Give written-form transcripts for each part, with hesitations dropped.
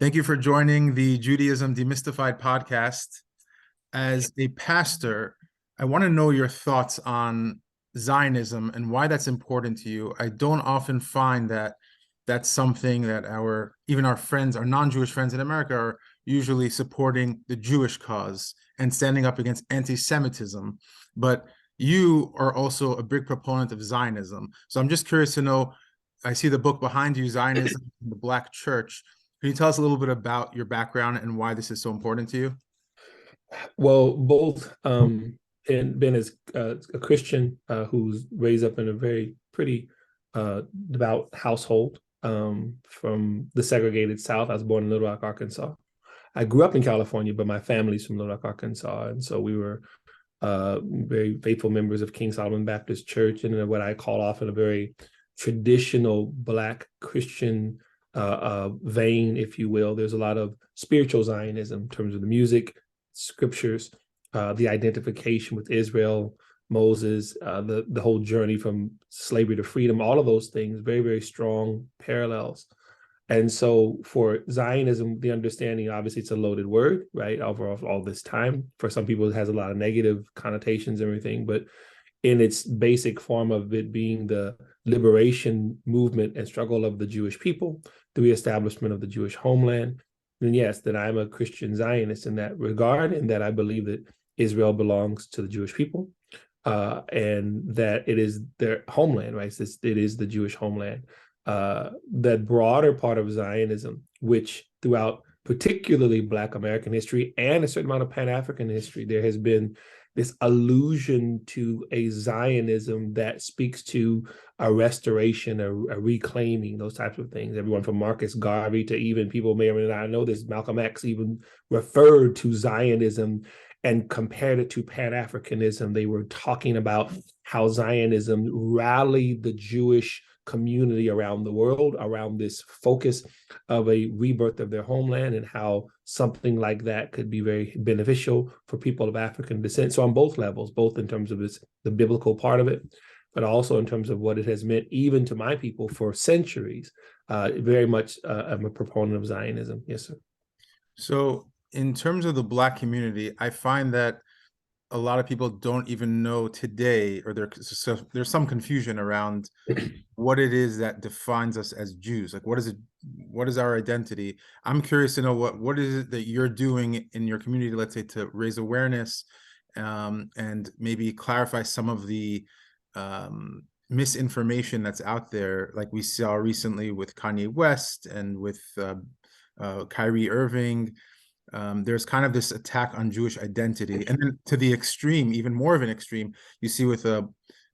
Thank you for joining the Judaism Demystified podcast. As a pastor, I want to know your thoughts on Zionism and why that's important to you. I don't often find that that's something that even our friends, our non-Jewish friends in America, are usually supporting the Jewish cause and standing up against anti-Semitism. But you are also a big proponent of Zionism. So I'm just curious to know, I see the book behind you, Zionism and the Black Church. Can you tell us a little bit about your background and why this is so important to you? Well, both and been as a Christian who's raised up in a very pretty devout household from the segregated South. I was born in Little Rock, Arkansas. I grew up in California, but my family's from Little Rock, Arkansas, and so we were very faithful members of King Solomon Baptist Church, and what I call often a very traditional Black Christian vein, if you will. There's a lot of spiritual Zionism in terms of the music, scriptures, the identification with Israel, Moses, the whole journey from slavery to freedom, all of those things, very, very strong parallels. And so for Zionism, the understanding, obviously it's a loaded word, right, over all this time. For some people, it has a lot of negative connotations and everything, but in its basic form of it being the liberation movement and struggle of the Jewish people, the reestablishment of the Jewish homeland, then yes, that I'm a Christian Zionist in that regard, and that I believe that Israel belongs to the Jewish people, and that it is their homeland, right? It is the Jewish homeland. That broader part of Zionism, which throughout particularly Black American history and a certain amount of Pan-African history, there has been this allusion to a Zionism that speaks to a restoration, a reclaiming, those types of things. Everyone from Marcus Garvey to even people may or may not know this, Malcolm X even referred to Zionism and compared it to Pan-Africanism. They were talking about how Zionism rallied the Jewish community around the world around this focus of a rebirth of their homeland, and how something like that could be very beneficial for people of African descent. So on both levels, both in terms of the biblical part of it, but also in terms of what it has meant even to my people for centuries. Very much I'm a proponent of Zionism. Yes, sir. So in terms of the Black community, I find that a lot of people don't even know today, or there's some confusion around what it is that defines us as Jews. Like, what is our identity? I'm curious to know what is it that you're doing in your community, let's say, to raise awareness, and maybe clarify some of the misinformation that's out there, like we saw recently with Kanye West and with Kyrie Irving. There's kind of this attack on Jewish identity, and then to the extreme, even more of an extreme, you see with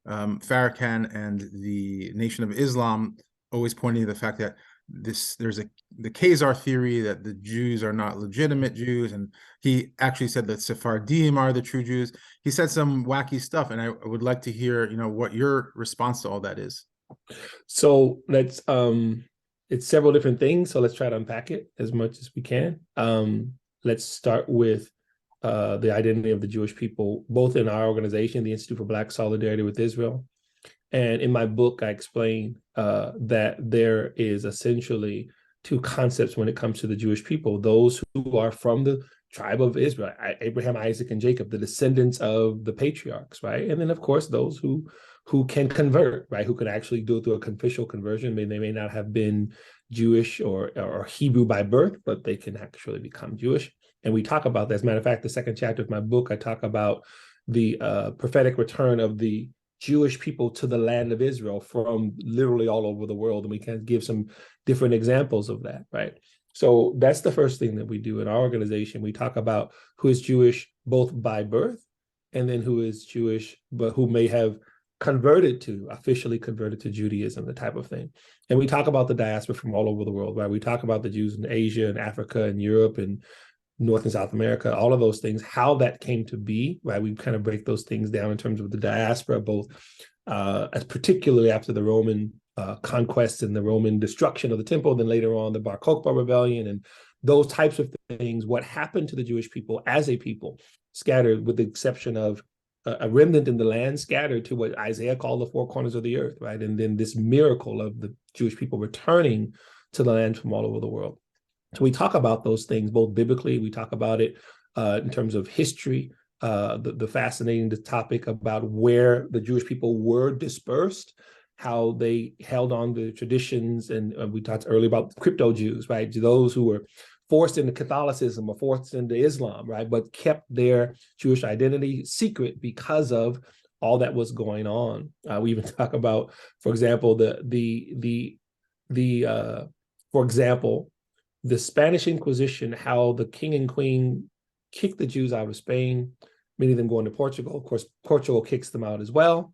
Farrakhan and the Nation of Islam, always pointing to the fact that there's the Khazar theory that the Jews are not legitimate Jews, and he actually said that Sephardim are the true Jews. He said some wacky stuff, and I would like to hear, what your response to all that is. So it's several different things. So let's try to unpack it as much as we can. Let's start with the identity of the Jewish people, both in our organization, the Institute for Black Solidarity with Israel. And in my book, I explain that there is essentially two concepts when it comes to the Jewish people: those who are from the tribe of Israel, Abraham, Isaac, and Jacob, the descendants of the patriarchs, right? And then, of course, those who can convert, right? Who can actually do it through a official conversion. They may not have been Jewish or Hebrew by birth, but they can actually become Jewish. And we talk about that. As a matter of fact, the second chapter of my book, I talk about the prophetic return of the Jewish people to the land of Israel from literally all over the world. And we can give some different examples of that, right? So that's the first thing that we do in our organization. We talk about who is Jewish both by birth, and then who is Jewish, but who may have officially converted to Judaism, the type of thing. And we talk about the diaspora from all over the world, right? We talk about the Jews in Asia and Africa and Europe and North and South America, all of those things, how that came to be, right? We kind of break those things down in terms of the diaspora, both as particularly after the Roman conquest and the Roman destruction of the temple, then later on the Bar Kokhba rebellion and those types of things. What happened to the Jewish people as a people, scattered with the exception of a remnant in the land, scattered to what Isaiah called the four corners of the earth, right? And then this miracle of the Jewish people returning to the land from all over the world. So we talk about those things both biblically, we talk about it in terms of history, the fascinating topic about where the Jewish people were dispersed, how they held on to traditions, and we talked earlier about crypto Jews, right? Those who were forced into Catholicism or forced into Islam, right? But kept their Jewish identity secret because of all that was going on. We even talk about, for example, for example, the Spanish Inquisition, how the king and queen kicked the Jews out of Spain, many of them going to Portugal. Of course, Portugal kicks them out as well.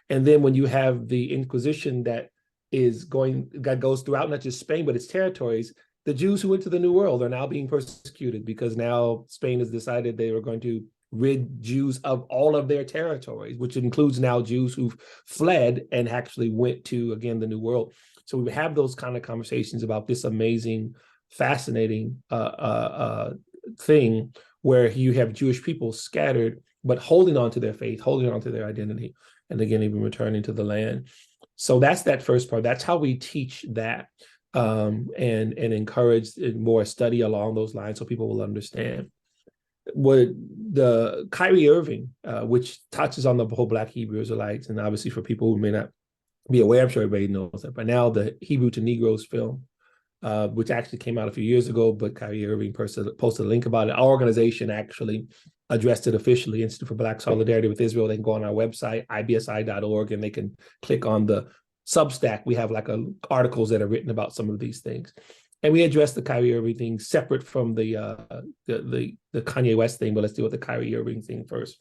And then when you have the Inquisition that goes throughout not just Spain, but its territories, the Jews who went to the New World are now being persecuted because now Spain has decided they were going to rid Jews of all of their territories, which includes now Jews who've fled and actually went to, again, the New World. So we have those kind of conversations about this amazing, fascinating thing where you have Jewish people scattered, but holding on to their faith, holding on to their identity, and again, even returning to the land. So that's that first part. That's how we teach that and encourage more study along those lines so people will understand. What the Kyrie Irving, which touches on the whole Black Hebrew Israelites, and obviously for people who may not be aware, I'm sure everybody knows that by now, the Hebrew to Negroes film, which actually came out a few years ago, but Kyrie Irving posted a link about it. Our organization actually addressed it officially, Institute for Black Solidarity with Israel. They can go on our website, ibsi.org, and they can click on the Substack. We have articles that are written about some of these things. And we addressed the Kyrie Irving thing separate from the Kanye West thing, but let's deal with the Kyrie Irving thing first.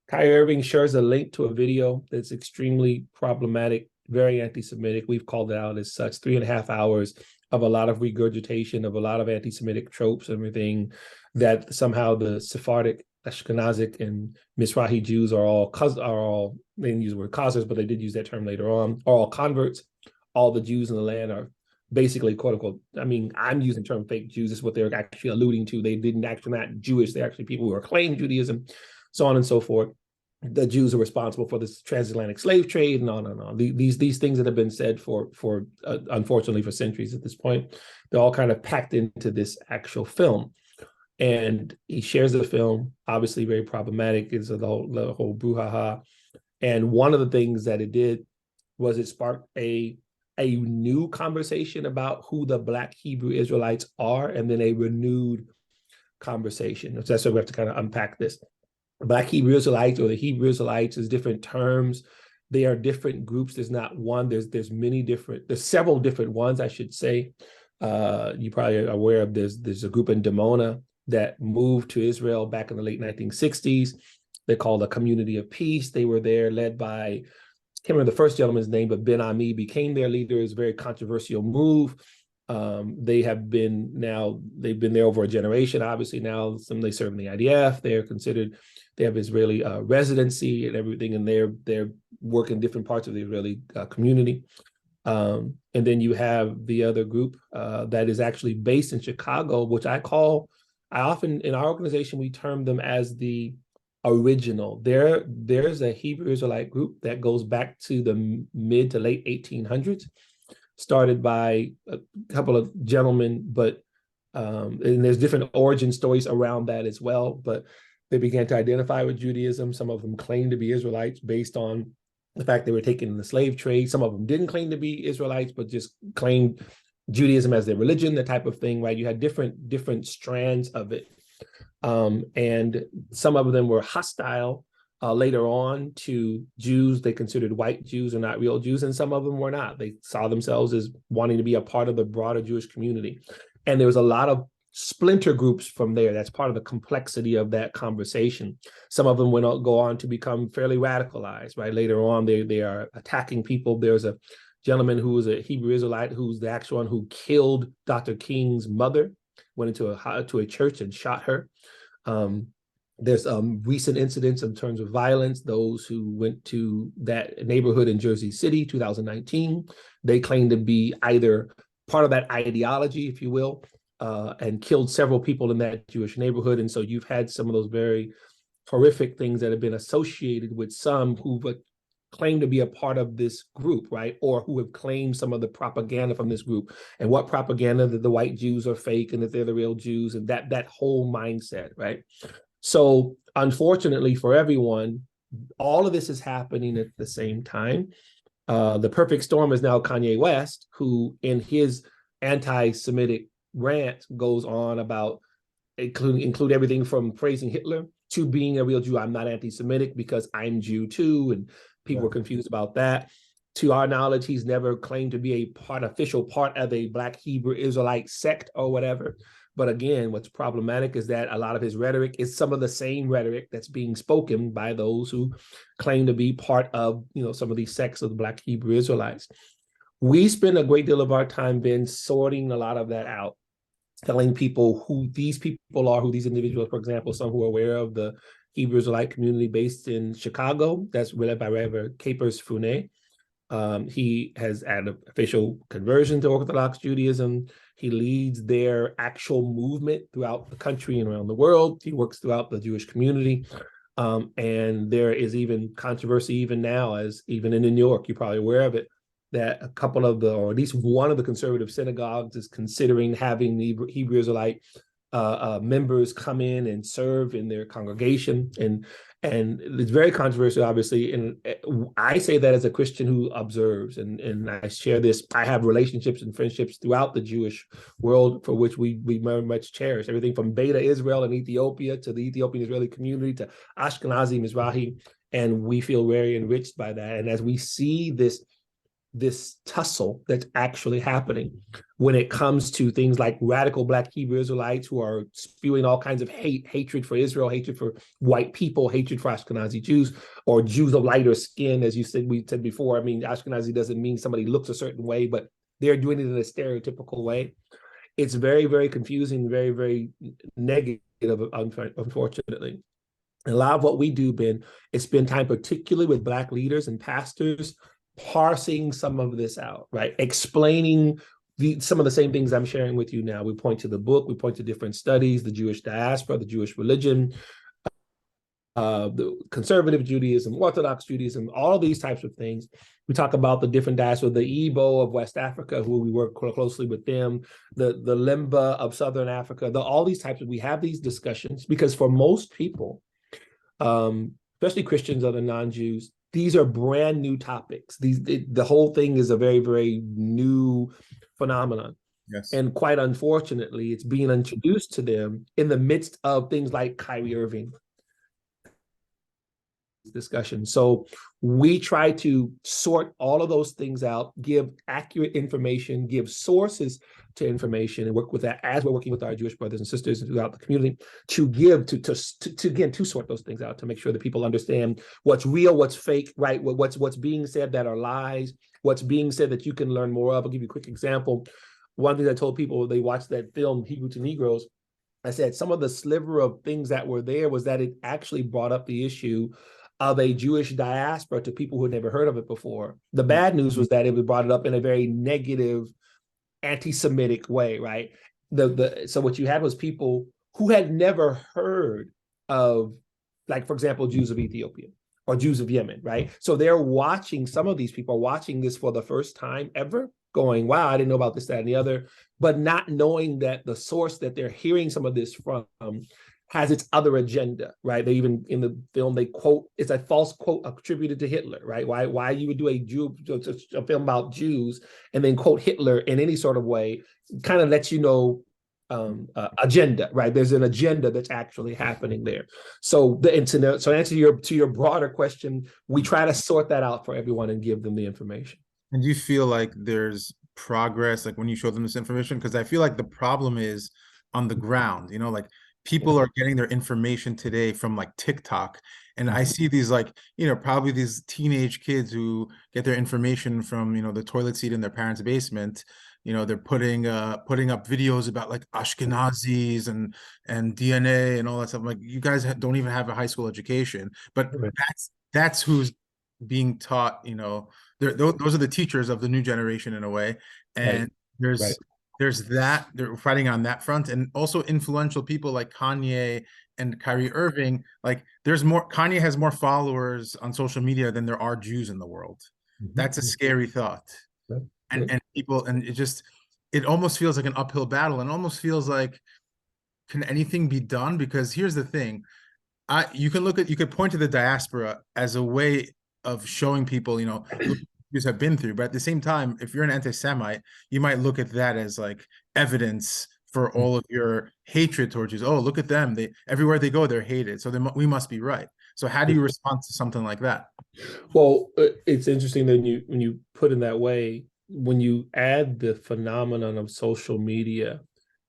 Kyrie Irving shares a link to a video that's extremely problematic, very anti-Semitic. We've called it out as such, 3.5 hours of a lot of regurgitation of a lot of anti-Semitic tropes and everything, that somehow the Sephardic, Ashkenazic, and Mizrahi Jews are all, they didn't use the word Khazars, but they did use that term later on, are all converts. All the Jews in the land are basically, quote unquote, I mean, I'm using the term fake Jews, is what they're actually alluding to. They didn't actually not Jewish, they're actually people who are claiming Judaism, so on and so forth. The Jews are responsible for this transatlantic slave trade and on and on. These things that have been said for unfortunately for centuries at this point, they're all kind of packed into this actual film. And he shares the film, obviously very problematic, is the whole brouhaha. And one of the things that it did was it sparked a new conversation about who the Black Hebrew Israelites are, and then a renewed conversation. So that's why we have to kind of unpack this. Black Hebrew Israelites, or the Hebrew Israelites, is different terms. They are different groups. There's not one. There's several different ones, I should say. You probably are aware of there's a group in Dimona that moved to Israel back in the late 1960s. They're called a Community of Peace. They were there led by, I can't remember the first gentleman's name, but Ben Ami became their leader. It's a very controversial move. They've been there over a generation. Obviously now they serve in the IDF. They have Israeli residency and everything, and they're working different parts of the Israeli community. And then you have the other group that is actually based in Chicago, which I often in our organization, we term them as the original. There's a Hebrew Israelite group that goes back to the mid to late 1800s, started by a couple of gentlemen, but and there's different origin stories around that as well. But they began to identify with Judaism. Some of them claimed to be Israelites based on the fact they were taken in the slave trade. Some of them didn't claim to be Israelites, but just claimed Judaism as their religion, that type of thing, right? You had different strands of it. And some of them were hostile later on to Jews. They considered white Jews are not real Jews, and some of them were not. They saw themselves as wanting to be a part of the broader Jewish community. And there was a lot of splinter groups from there. That's part of the complexity of that conversation. Some of them go on to become fairly radicalized, right? Later on, they are attacking people. There's a gentleman who was a Hebrew Israelite who's the actual one who killed Dr. King's mother, went into a church and shot her. There's recent incidents in terms of violence. Those who went to that neighborhood in Jersey City, 2019, they claim to be either part of that ideology, if you will, and killed several people in that Jewish neighborhood. And so you've had some of those very horrific things that have been associated with some who've claim to be a part of this group, right? Or who have claimed some of the propaganda from this group, and what propaganda that the white Jews are fake and that they're the real Jews, and that whole mindset, right? So unfortunately for everyone, all of this is happening at the same time. The perfect storm is now Kanye West, who in his anti-Semitic rant goes on about include everything from praising Hitler to being a real Jew. I'm not anti-Semitic because I'm Jew too, and people were confused about that. To our knowledge, he's never claimed to be official part of a Black Hebrew Israelite sect or whatever. But again, what's problematic is that a lot of his rhetoric is some of the same rhetoric that's being spoken by those who claim to be part of, some of these sects of the Black Hebrew Israelites. We spend a great deal of our time, Ben, sorting a lot of that out, telling people who these people are, who these individuals, for example, some who are aware of the Hebrew Israelite community based in Chicago, that's led by Reverend Capers Fune. He has had an official conversion to Orthodox Judaism. He leads their actual movement throughout the country and around the world. He works throughout the Jewish community. And there is even controversy even now, as even in New York, you're probably aware of it, that a couple of or at least one of the conservative synagogues is considering having the Hebrew Israelite members come in and serve in their congregation. And it's very controversial, obviously. And I say that as a Christian who observes, and I share this. I have relationships and friendships throughout the Jewish world for which we very much cherish. Everything from Beta Israel and Ethiopia to the Ethiopian Israeli community to Ashkenazi Mizrahi. And we feel very enriched by that. And as we see this tussle that's actually happening when it comes to things like radical Black Hebrew Israelites who are spewing all kinds of hatred for Israel, hatred for white people, hatred for Ashkenazi Jews, or Jews of lighter skin, as we said before. I mean, Ashkenazi doesn't mean somebody looks a certain way, but they're doing it in a stereotypical way. It's very, very confusing, very, very negative, unfortunately. And a lot of what we do, Ben, is spend time particularly with Black leaders and pastors parsing some of this out, right? Explaining some of the same things I'm sharing with you now. We point to the book, we point to different studies, the Jewish diaspora, the Jewish religion, the conservative Judaism, Orthodox Judaism, all of these types of things. We talk about the different diaspora, the Igbo of West Africa, who we work closely with them, the Limba of Southern Africa, all these types we have these discussions because for most people, especially Christians, other non-Jews, these are brand new topics. The whole thing is a very, very new phenomenon. Yes. And quite unfortunately, it's being introduced to them in the midst of things like Kyrie Irving discussion. So we try to sort all of those things out, give accurate information, give sources to information, and work with that as we're working with our Jewish brothers and sisters throughout the community to give to sort those things out, to make sure that people understand what's real, what's fake, right? What's being said that are lies, what's being said that you can learn more of. I'll give you a quick example. One thing I told people, they watched that film Hebrew to Negroes, I said some of the sliver of things that were there was that it actually brought up the issue of a Jewish diaspora to people who had never heard of it before. The bad news was that it brought it up in a very negative, anti-Semitic way, right? So what you had was people who had never heard of, like, for example, Jews of Ethiopia or Jews of Yemen, right? So they're watching, some of these people are watching this for the first time ever, going, wow, I didn't know about this, that, and the other, but not knowing that the source that they're hearing some of this from has its other agenda, right? They even in the film they quote, it's a false quote attributed to Hitler, right? Why you would do a film about Jews and then quote Hitler in any sort of way kind of lets you know agenda, right? There's an agenda that's actually happening there. So so answer your broader question, we try to sort that out for everyone and give them the information. And do you feel like there's progress, like when you show them this information? Because I feel like the problem is on the ground, like people are getting their information today from like TikTok. And I see these probably these teenage kids who get their information from, the toilet seat in their parents' basement. They're putting up videos about like Ashkenazis and DNA and all that stuff. Like, you guys don't even have a high school education, but that's who's being taught, those are the teachers of the new generation in a way. And there's that, they're fighting on that front. And also influential people like Kanye and Kyrie Irving, like there's more, Kanye has more followers on social media than there are Jews in the world. That's a scary thought. And people, and it almost feels like an uphill battle, and almost feels like, can anything be done? Because here's the thing. You could point to the diaspora as a way of showing people, look, Jews have been through. But at the same time, if you're an anti-Semite, you might look at that as like evidence for all of your hatred towards Jews. Oh, look at them. Everywhere they go, they're hated. So we must be right. So how do you respond to something like that? Well, it's interesting that when you put in that way, when you add the phenomenon of social media,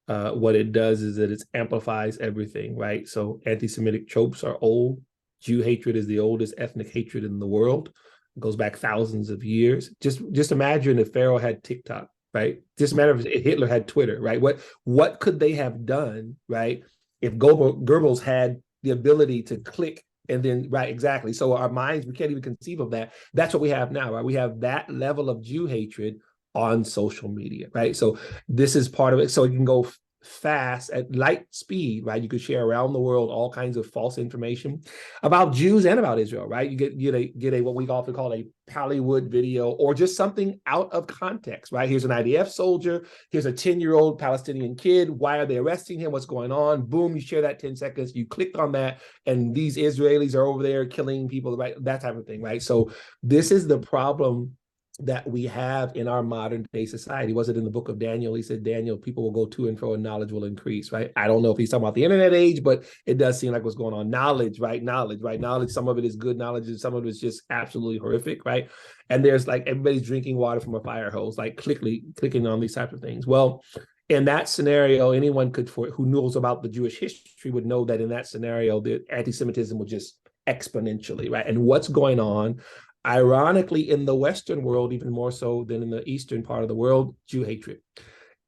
what it does is that it amplifies everything, right? So anti-Semitic tropes are old. Jew hatred is the oldest ethnic hatred in the world. It goes back thousands of years. Just imagine if Pharaoh had TikTok, right? Just a matter of if Hitler had Twitter, right? What could they have done, right? If Goebbels had the ability to click and then, right, exactly. So our minds, we can't even conceive of that. That's what we have now, right? We have that level of Jew hatred on social media, right? So this is part of it. So it can go fast at light speed, right? You could share around the world all kinds of false information about Jews and about Israel, right? You get a what we often call a Hollywood video, or just something out of context, right? Here's an IDF soldier. Here's a 10-year-old Palestinian kid. Why are they arresting him? What's going on? Boom, you share that 10 seconds. You clicked on that, and these Israelis are over there killing people, right? That type of thing, right? So this is the problem that we have in our modern day society. Was it in the book of Daniel? He said, Daniel, people will go to and fro and knowledge will increase, right? I don't know if he's talking about the internet age, but it does seem like what's going on. Knowledge, right? Knowledge, right? Knowledge, some of it is good knowledge and some of it is just absolutely horrific, right? And there's like everybody's drinking water from a fire hose, like clicking on these types of things. Well, in that scenario, anyone who knows about the Jewish history would know that in that scenario, the anti-Semitism would just exponentially, right? And what's going on? Ironically, in the Western world, even more so than in the Eastern part of the world, Jew hatred,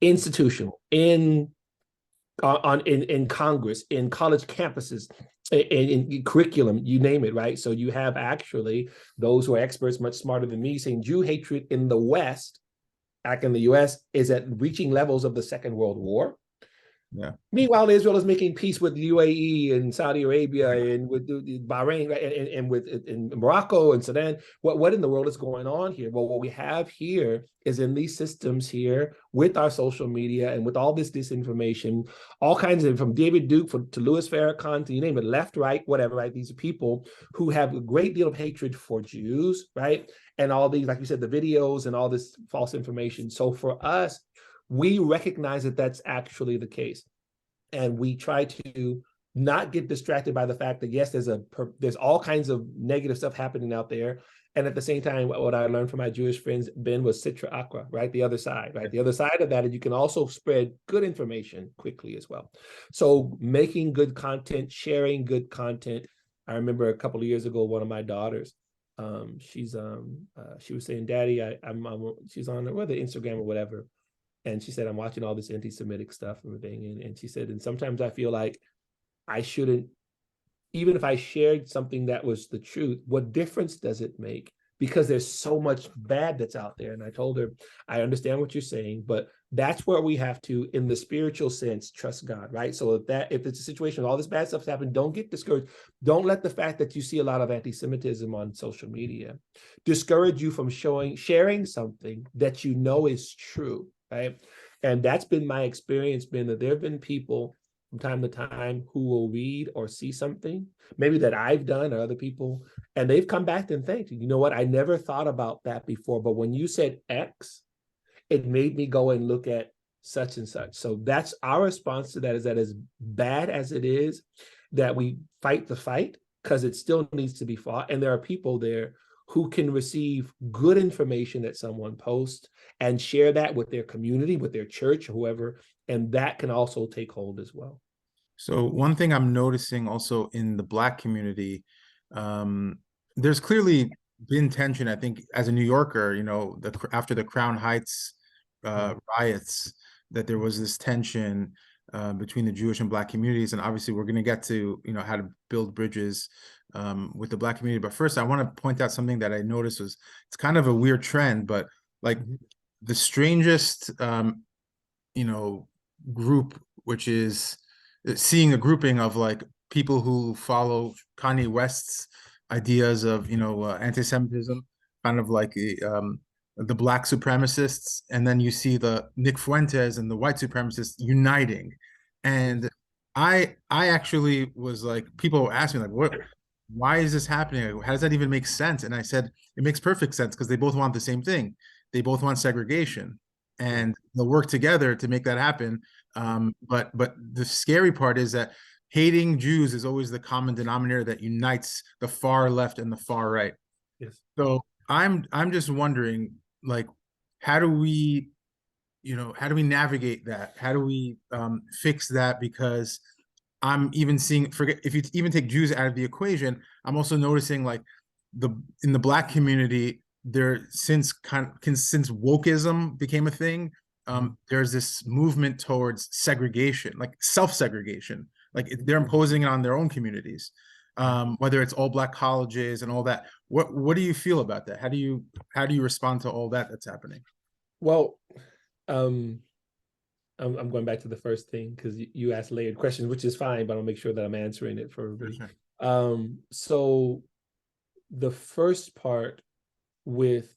institutional, in Congress, in college campuses, in curriculum, you name it, right? So you have actually those who are experts, much smarter than me, saying Jew hatred in the West, back in the US, is at reaching levels of the Second World War. Yeah. Meanwhile, Israel is making peace with UAE and Saudi Arabia and with Bahrain, right? and with in Morocco and Sudan. What in the world is going on here? Well, what we have here is in these systems here with our social media and with all this disinformation, all kinds of, from David Duke to Louis Farrakhan to you name it, left, right, whatever, right? These are people who have a great deal of hatred for Jews, right? And all these, like you said, the videos and all this false information. So for us, we recognize that that's actually the case. And we try to not get distracted by the fact that, yes, there's all kinds of negative stuff happening out there. And at the same time, what I learned from my Jewish friends, Ben, was Sitra Akra, right? The other side, right? The other side of that is you can also spread good information quickly as well. So making good content, sharing good content. I remember a couple of years ago, one of my daughters, she was saying, Daddy, she's on whether Instagram or whatever. And she said, I'm watching all this anti-Semitic stuff and everything. And she said, and sometimes I feel like I shouldn't, even if I shared something that was the truth, what difference does it make? Because there's so much bad that's out there. And I told her, I understand what you're saying, but that's where we have to, in the spiritual sense, trust God, right? So if it's a situation where all this bad stuff's happening, don't get discouraged. Don't let the fact that you see a lot of anti-Semitism on social media discourage you from sharing something that you know is true. Right. And that's been my experience, been that there have been people from time to time who will read or see something, maybe that I've done or other people, and they've come back and thanked you. You know what? I never thought about that before, but when you said X, it made me go and look at such and such. So that's our response to that, is that as bad as it is, that we fight the fight because it still needs to be fought. And there are people there who can receive good information that someone posts and share that with their community, with their church, whoever, and that can also take hold as well. So one thing I'm noticing also in the Black community, there's clearly been tension. I think as a New Yorker, after the Crown Heights riots, that there was this tension between the Jewish and Black communities, and obviously we're going to get to how to build bridges with the Black community. But first, I want to point out something that I noticed it's kind of a weird trend, but like the strangest group, which is seeing a grouping of like people who follow Kanye West's ideas of, anti-Semitism, kind of like the black supremacists, and then you see the Nick Fuentes and the white supremacists uniting. And I actually was like, people ask me like, why is this happening? Like, how does that even make sense? And I said, it makes perfect sense because they both want the same thing. They both want segregation, and they'll work together to make that happen. But the scary part is that hating Jews is always the common denominator that unites the far left and the far right. Yes. So I'm just wondering, like, how do we, how do we navigate that? How do we fix that? Because I'm even seeing, forget, if you even take Jews out of the equation, I'm also noticing like in the black community, since wokeism became a thing, there's this movement towards segregation, like self-segregation, like they're imposing it on their own communities, whether it's all black colleges and all that. What do you feel about that? How do you respond to all that that's happening? Well, I'm going back to the first thing because you asked layered questions, which is fine, but I'll make sure that I'm answering it for everybody. Sure. So the first part with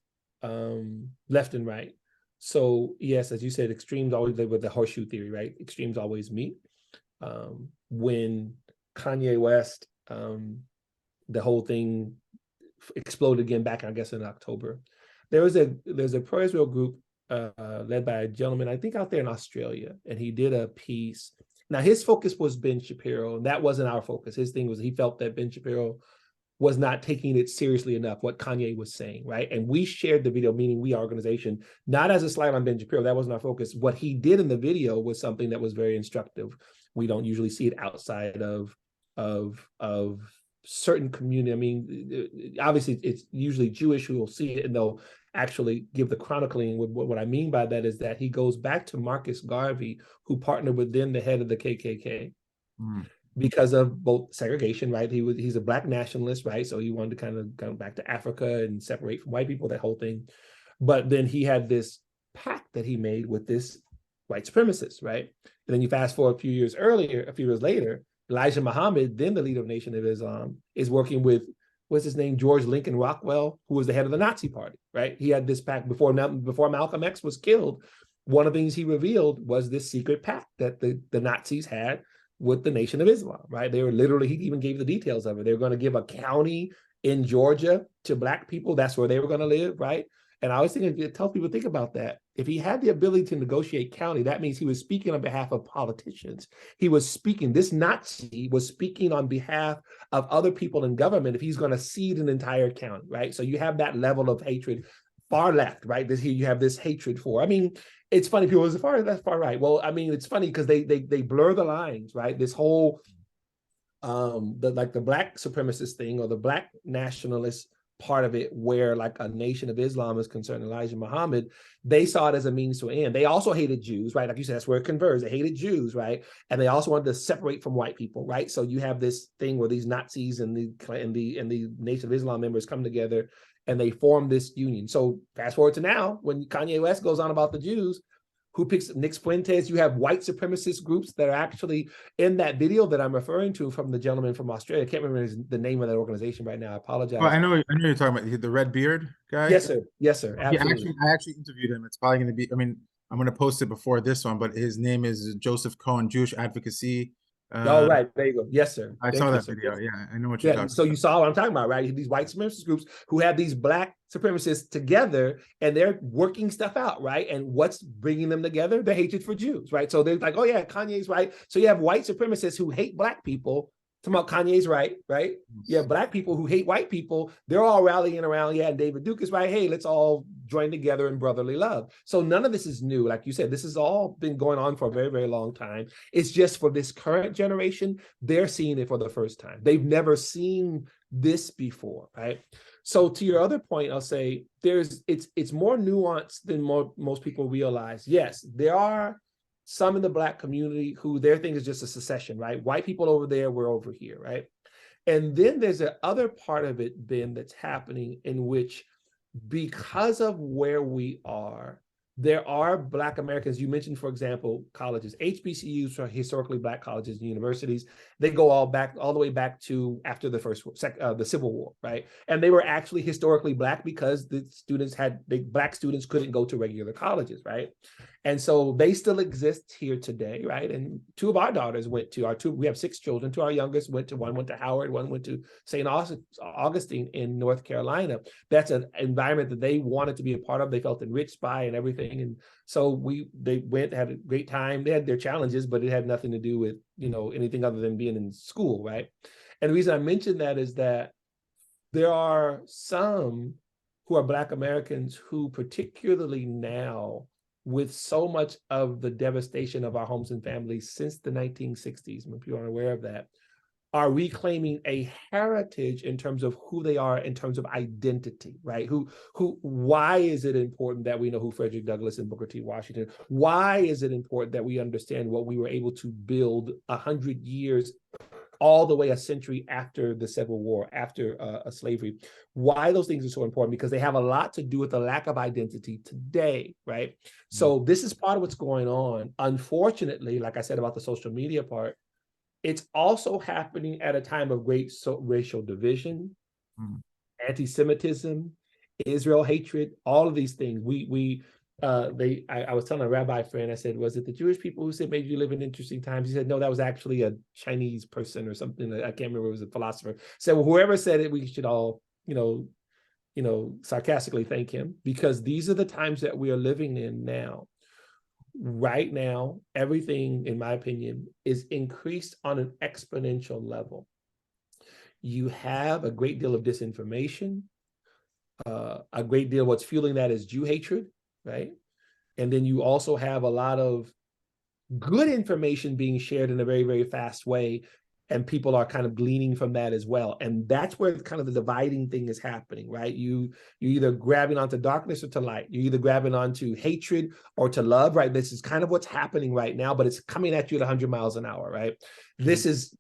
left and right. So yes, as you said, extremes always live with the horseshoe theory, right? Extremes always meet. When Kanye West, the whole thing exploded again back, I guess, in October, there's a pro-Israel group led by a gentleman, I think out there in Australia, and he did a piece. Now his focus was Ben Shapiro, and that wasn't our focus. His thing was he felt that Ben Shapiro was not taking it seriously enough, what Kanye was saying, right? And we shared the video, meaning we, our organization, not as a slide on Ben Shapiro, that wasn't our focus. What he did in the video was something that was very instructive. We don't usually see it outside of certain community. I mean, obviously it's usually Jewish who will see it and they'll actually give the chronicling. What I mean by that is that he goes back to Marcus Garvey, who partnered with then the head of the KKK. Because of both segregation, right? He's a black nationalist, right? So he wanted to kind of go back to Africa and separate from white people, that whole thing. But then he had this pact that he made with this white supremacist, right? And then you fast forward a few years later, Elijah Muhammad, then the leader of Nation of Islam, is working with, what's his name, George Lincoln Rockwell, who was the head of the Nazi Party, right? He had this pact before Malcolm X was killed. One of the things he revealed was this secret pact that the Nazis had with the Nation of Islam, right? They were literally, he even gave the details of it. They were going to give a county in Georgia to black people. That's where they were going to live, right? And I was thinking, tell people, think about that. If he had the ability to negotiate county, that means he was speaking on behalf of politicians. He was speaking, this Nazi was speaking on behalf of other people in government if he's going to cede an entire county, right? So you have that level of hatred, far left, right? You have this hatred for, I mean, it's funny, people, is that's far right. Well, I mean, it's funny because they blur the lines, right? This whole the black supremacist thing or the black nationalist part of it, where like a Nation of Islam is concerned, Elijah Muhammad, they saw it as a means to an end. They also hated Jews, right? Like you said, that's where it converged. They hated Jews, right? And they also wanted to separate from white people, right? So you have this thing where these Nazis and the Nation of Islam members come together and they form this union. So fast forward to now, when Kanye West goes on about the Jews, who picks Nick Fuentes? You have white supremacist groups that are actually in that video that I'm referring to from the gentleman from Australia. I can't remember the name of that organization right now. I apologize. Well, I know you're talking about the red beard guy. Yes, sir. Yes, sir. Yeah, Absolutely. I actually interviewed him. It's probably going to be, I mean, I'm going to post it before this one, but his name is Joseph Cohen, Jewish Advocacy. Oh, right. There you go. Yes, sir. I Thank saw you, that sir. video. Yes. Yeah, I know what you're Yeah, talking so about. you saw what I'm talking about, right? These white supremacist groups who have these black supremacists together and they're working stuff out, right? And what's bringing them together? The hatred for Jews, right? So they're like, oh yeah, Kanye's right. So you have white supremacists who hate black people. Talking about Kanye's right, right? You have black people who hate white people. They're all rallying around, yeah, and David Duke is right. Hey, let's all join together in brotherly love. So none of this is new. Like you said, this has all been going on for a very, very long time. It's just for this current generation, they're seeing it for the first time. They've never seen this before, right? So to your other point, I'll say it's more nuanced than most people realize. Yes, there are some in the black community who their thing is just a secession, right? White people over there, we're over here, right? And then there's the other part of it, Ben, that's happening in which, because of where we are, there are Black Americans. You mentioned, for example, colleges. HBCUs are historically Black colleges and universities. They go all the way back to after the Civil War, right? And they were actually historically Black because Black students couldn't go to regular colleges, right? And so they still exist here today, right? And two of our daughters we have 6 children. 2 of our youngest one went to Howard, one went to St. Augustine in North Carolina. That's an environment that they wanted to be a part of. They felt enriched by and everything. And so they went, had a great time. They had their challenges, but it had nothing to do with, anything other than being in school, right? And the reason I mention that is that there are some who are Black Americans who, particularly now, with so much of the devastation of our homes and families since the 1960s, if you aren't aware of that, are reclaiming a heritage in terms of who they are, in terms of identity, right? Why is it important that we know who Frederick Douglass and Booker T. Washington? Why is it important that we understand what we were able to build 100 years, all the way a century after the Civil War, after slavery? Why those things are so important? Because they have a lot to do with the lack of identity today, right? So this is part of what's going on. Unfortunately, like I said about the social media part, it's also happening at a time of great racial division, anti-Semitism, Israel hatred, all of these things. I was telling a rabbi friend, I said, was it the Jewish people who said maybe you live in interesting times? He said, no, that was actually a Chinese person or something. I can't remember, it was a philosopher. Said, well, whoever said it, we should all, sarcastically thank him, because these are the times that we are living in now. Right now, everything, in my opinion, is increased on an exponential level. You have a great deal of disinformation, a great deal of what's fueling that is Jew hatred, right? And then you also have a lot of good information being shared in a very, very fast way, and people are kind of gleaning from that as well. And that's where kind of the dividing thing is happening, right? You're either grabbing onto darkness or to light. You're either grabbing onto hatred or to love, right? This is kind of what's happening right now, but it's coming at you at 100 miles an hour, right? This is,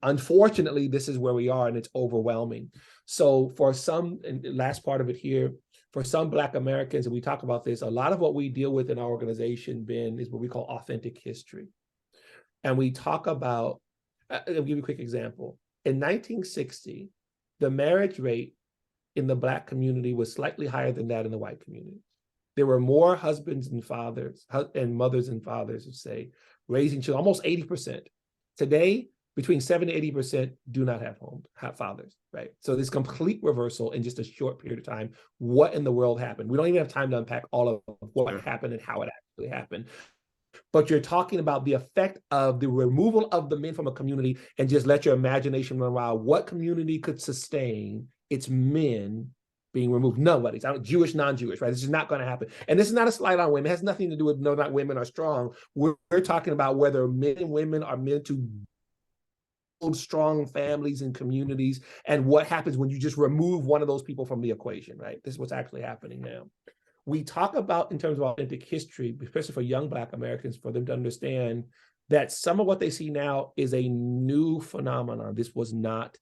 unfortunately, this is where we are, and it's overwhelming. So for some, and the last part of it here, for some Black Americans, and we talk about this, a lot of what we deal with in our organization, Ben, is what we call authentic history. And we talk about, I'll give you a quick example. In 1960, the marriage rate in the Black community was slightly higher than that in the white community. There were more husbands and fathers, and mothers and fathers, would say, raising children, almost 80%. Today, between 70 and 80% do not have fathers, right? So this complete reversal in just a short period of time. What in the world happened? We don't even have time to unpack all of what happened and how it actually happened. But you're talking about the effect of the removal of the men from a community, and just let your imagination run wild. What community could sustain its men being removed? Nobody's. Jewish, non-Jewish, right? This is not going to happen. And this is not a slight on women. It has nothing to do with not women are strong. We're talking about whether men and women are meant to build strong families and communities, and what happens when you just remove one of those people from the equation, right? This is what's actually happening now. We talk about, in terms of authentic history, especially for young Black Americans, for them to understand that some of what they see now is a new phenomenon. This was not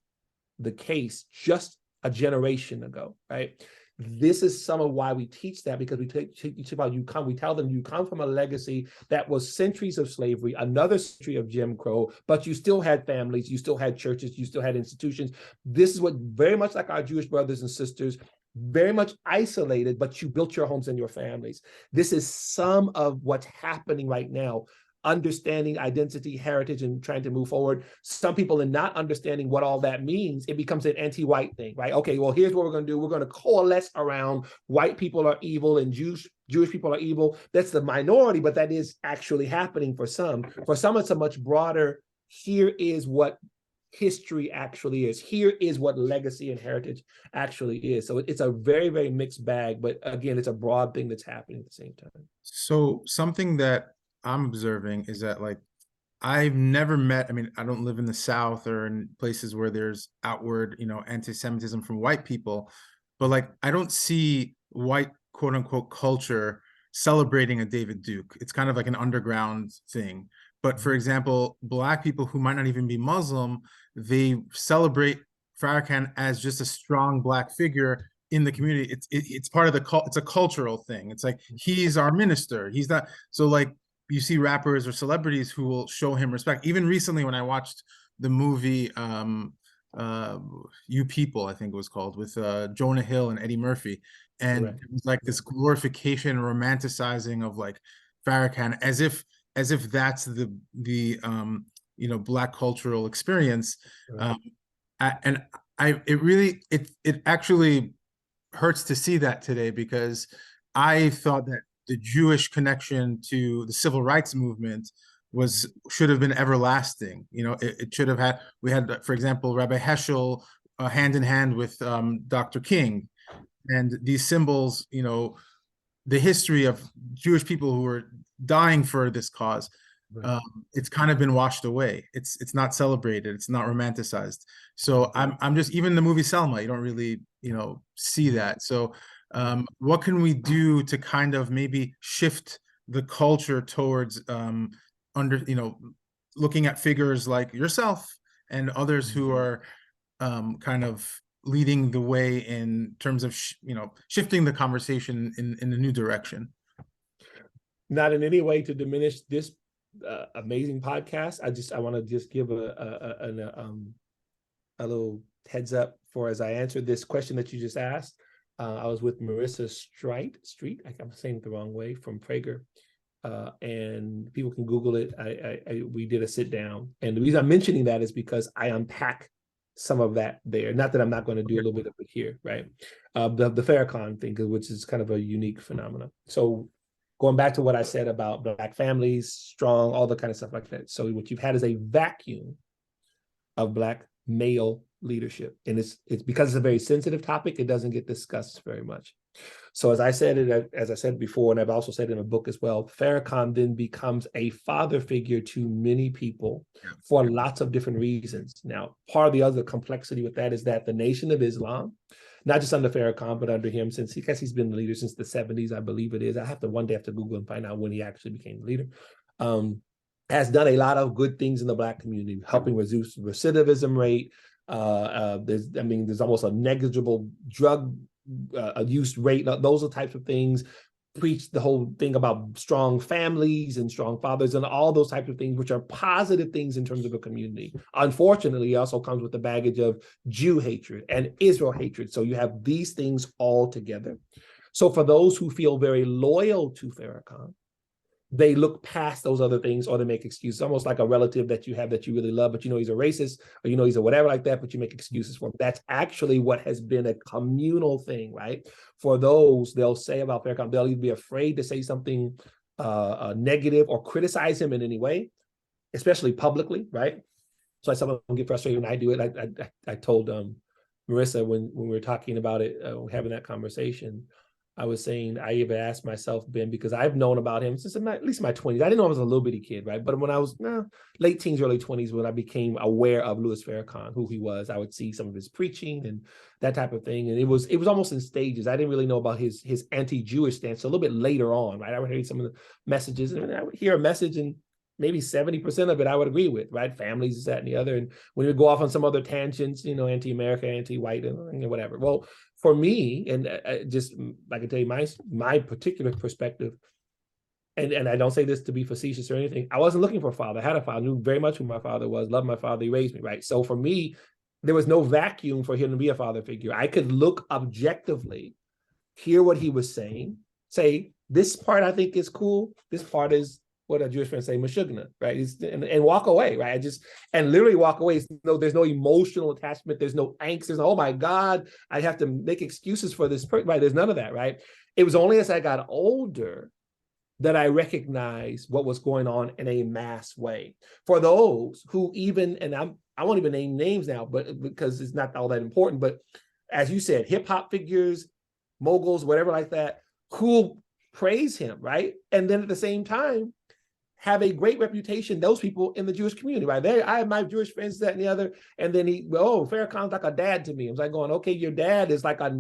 the case just a generation ago, right? This is some of why we teach that, because we teach about we tell them you come from a legacy that was centuries of slavery, another century of Jim Crow, but you still had families, you still had churches, you still had institutions. This is what, very much like our Jewish brothers and sisters, very much isolated, but you built your homes and your families. This is some of what's happening right now. Understanding identity, heritage, and trying to move forward. Some people, in not understanding what all that means, it becomes an anti-white thing, right? Okay, well, here's what we're going to do. We're going to coalesce around white people are evil and Jewish people are evil. That's the minority, but that is actually happening for some. For some, it's a much broader, here is what history actually is. Here is what legacy and heritage actually is. So it's a very, very mixed bag, but again, it's a broad thing that's happening at the same time. So something that I'm observing is that, like, I've never met, I mean, I don't live in the South or in places where there's outward, anti-Semitism from white people, but like, I don't see white quote unquote culture celebrating a David Duke. It's kind of like an underground thing. But for example, Black people who might not even be Muslim, they celebrate Farrakhan as just a strong Black figure in the community. It's part of it's a cultural thing. It's like, he's our minister. He's not. So like, you see rappers or celebrities who will show him respect. Even recently, when I watched the movie You People, I think it was called, with Jonah Hill and Eddie Murphy, and Correct. it was like this glorification, romanticizing of like Farrakhan, as if that's the Black cultural experience. Right. um and it actually hurts to see that today, because I thought that the Jewish connection to the civil rights movement should have been everlasting. It should have had, we had, for example, Rabbi Heschel hand in hand with Dr. King, and these symbols, the history of Jewish people who were dying for this cause. Right. It's kind of been washed away. It's not celebrated. It's not romanticized. So I'm just, even the movie Selma, you don't really see that. So what can we do to kind of maybe shift the culture towards under looking at figures like yourself and others who are kind of leading the way in terms of shifting the conversation in a new direction? Not in any way to diminish this amazing podcast. I want to just give a little heads up for, as I answered this question that you just asked. I was with Marissa Street. I'm saying it the wrong way, from Prager. And people can Google it. We did a sit down, and the reason I'm mentioning that is because I unpack some of that there. Not that I'm not going to do a little bit of it here, right? The Farrakhan thing, which is kind of a unique phenomenon. So going back to what I said about Black families, strong, all the kind of stuff like that. So what you've had is a vacuum of Black male leadership, and it's because it's a very sensitive topic. It doesn't get discussed very much. So as I said before, and I've also said in a book as well, Farrakhan then becomes a father figure to many people for lots of different reasons. Now, part of the other complexity with that is that the Nation of Islam, not just under Farrakhan, but under him, since he's been the leader since the 70s, I believe it is. I have to one day have to Google and find out when he actually became the leader. Has done a lot of good things in the Black community, helping reduce recidivism rate. There's almost a negligible drug use rate. Those are the types of things. Preach the whole thing about strong families and strong fathers and all those types of things, which are positive things in terms of a community. Unfortunately, it also comes with the baggage of Jew hatred and Israel hatred. So you have these things all together. So for those who feel very loyal to Farrakhan, they look past those other things, or they make excuses, almost like a relative that you have that you really love, but he's a racist, or he's a whatever like that, but you make excuses for him. That's actually what has been a communal thing, right? For those, they'll say about Farrakhan, they'll either be afraid to say something negative or criticize him in any way, especially publicly, right? So some of them get frustrated when I do it. I told Marissa when we were talking about it, having that conversation, I was saying, I even asked myself, Ben, because I've known about him since at least my 20s. I didn't know I was a little bitty kid, right? But when I was late teens, early 20s, when I became aware of Louis Farrakhan, who he was, I would see some of his preaching and that type of thing. And it was almost in stages. I didn't really know about his anti-Jewish stance a little bit later on, right? I would hear some of the messages, and I would hear a message, and maybe 70% of it I would agree with, right? Families, this, that, and the other. And when we go off on some other tangents, anti-America, anti-white, and whatever. Well, for me, and just I can tell you my particular perspective, and I don't say this to be facetious or anything. I wasn't looking for a father. I had a father, knew very much who my father was, loved my father, he raised me, right? So for me, there was no vacuum for him to be a father figure. I could look objectively, hear what he was saying, say, this part I think is cool, this part is what a Jewish friend say, Meshuggah, right? And walk away, right? And literally walk away. There's no emotional attachment. There's no angst. There's no, oh my God, I have to make excuses for this person, right? There's none of that, right? It was only as I got older that I recognized what was going on in a mass way. For those who even, and I won't even name names now, but because it's not all that important, but as you said, hip hop figures, moguls, whatever like that, who praise him, right? And then at the same time, have a great reputation, those people in the Jewish community, right? I have my Jewish friends, that and the other, and then Farrakhan's like a dad to me. I was like going, okay, your dad is like a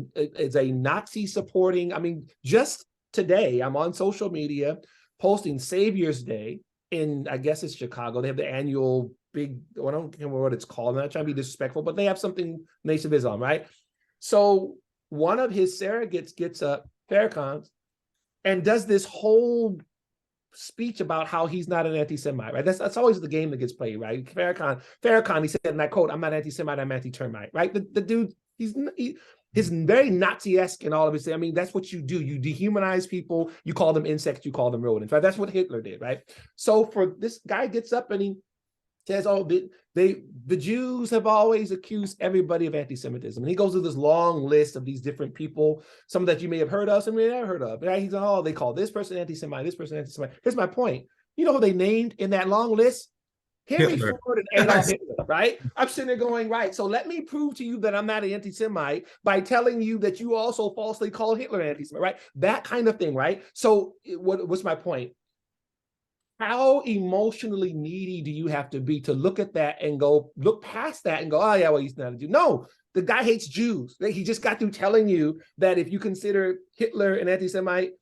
Nazi supporting. I mean, just today, I'm on social media posting Savior's Day in, I guess it's Chicago. They have the annual big, I don't remember what it's called. I'm not trying to be disrespectful, but they have something, Nation of Islam, right? So one of his surrogates gets up, Farrakhan, and does this whole speech about how he's not an anti-Semite, right? That's always the game that gets played, right? Farrakhan, he said, and I quote, "I'm not anti-Semite, I'm anti-termite," right? The dude, he's very Nazi-esque in all of his. I mean, that's what you do. You dehumanize people. You call them insects. You call them rodents. Right? That's what Hitler did, right? So for this guy gets up and he says, "Oh, the Jews have always accused everybody of anti-Semitism," and he goes through this long list of these different people, some that you may have heard of, some you may never heard of. Right? He's oh, they call this person anti-Semite, this person anti-Semite. Here's my point. You know who they named in that long list? Henry Hitler. Ford and Adolf Hitler, right? I'm sitting there going, right, so let me prove to you that I'm not an anti-Semite by telling you that you also falsely call Hitler anti-Semite, right? That kind of thing, right? So what's my point? How emotionally needy do you have to be to look at that and go, look past that and go, oh yeah, well, he's not a Jew. No, the guy hates Jews. He just got through telling you that if you consider Hitler an anti-Semite,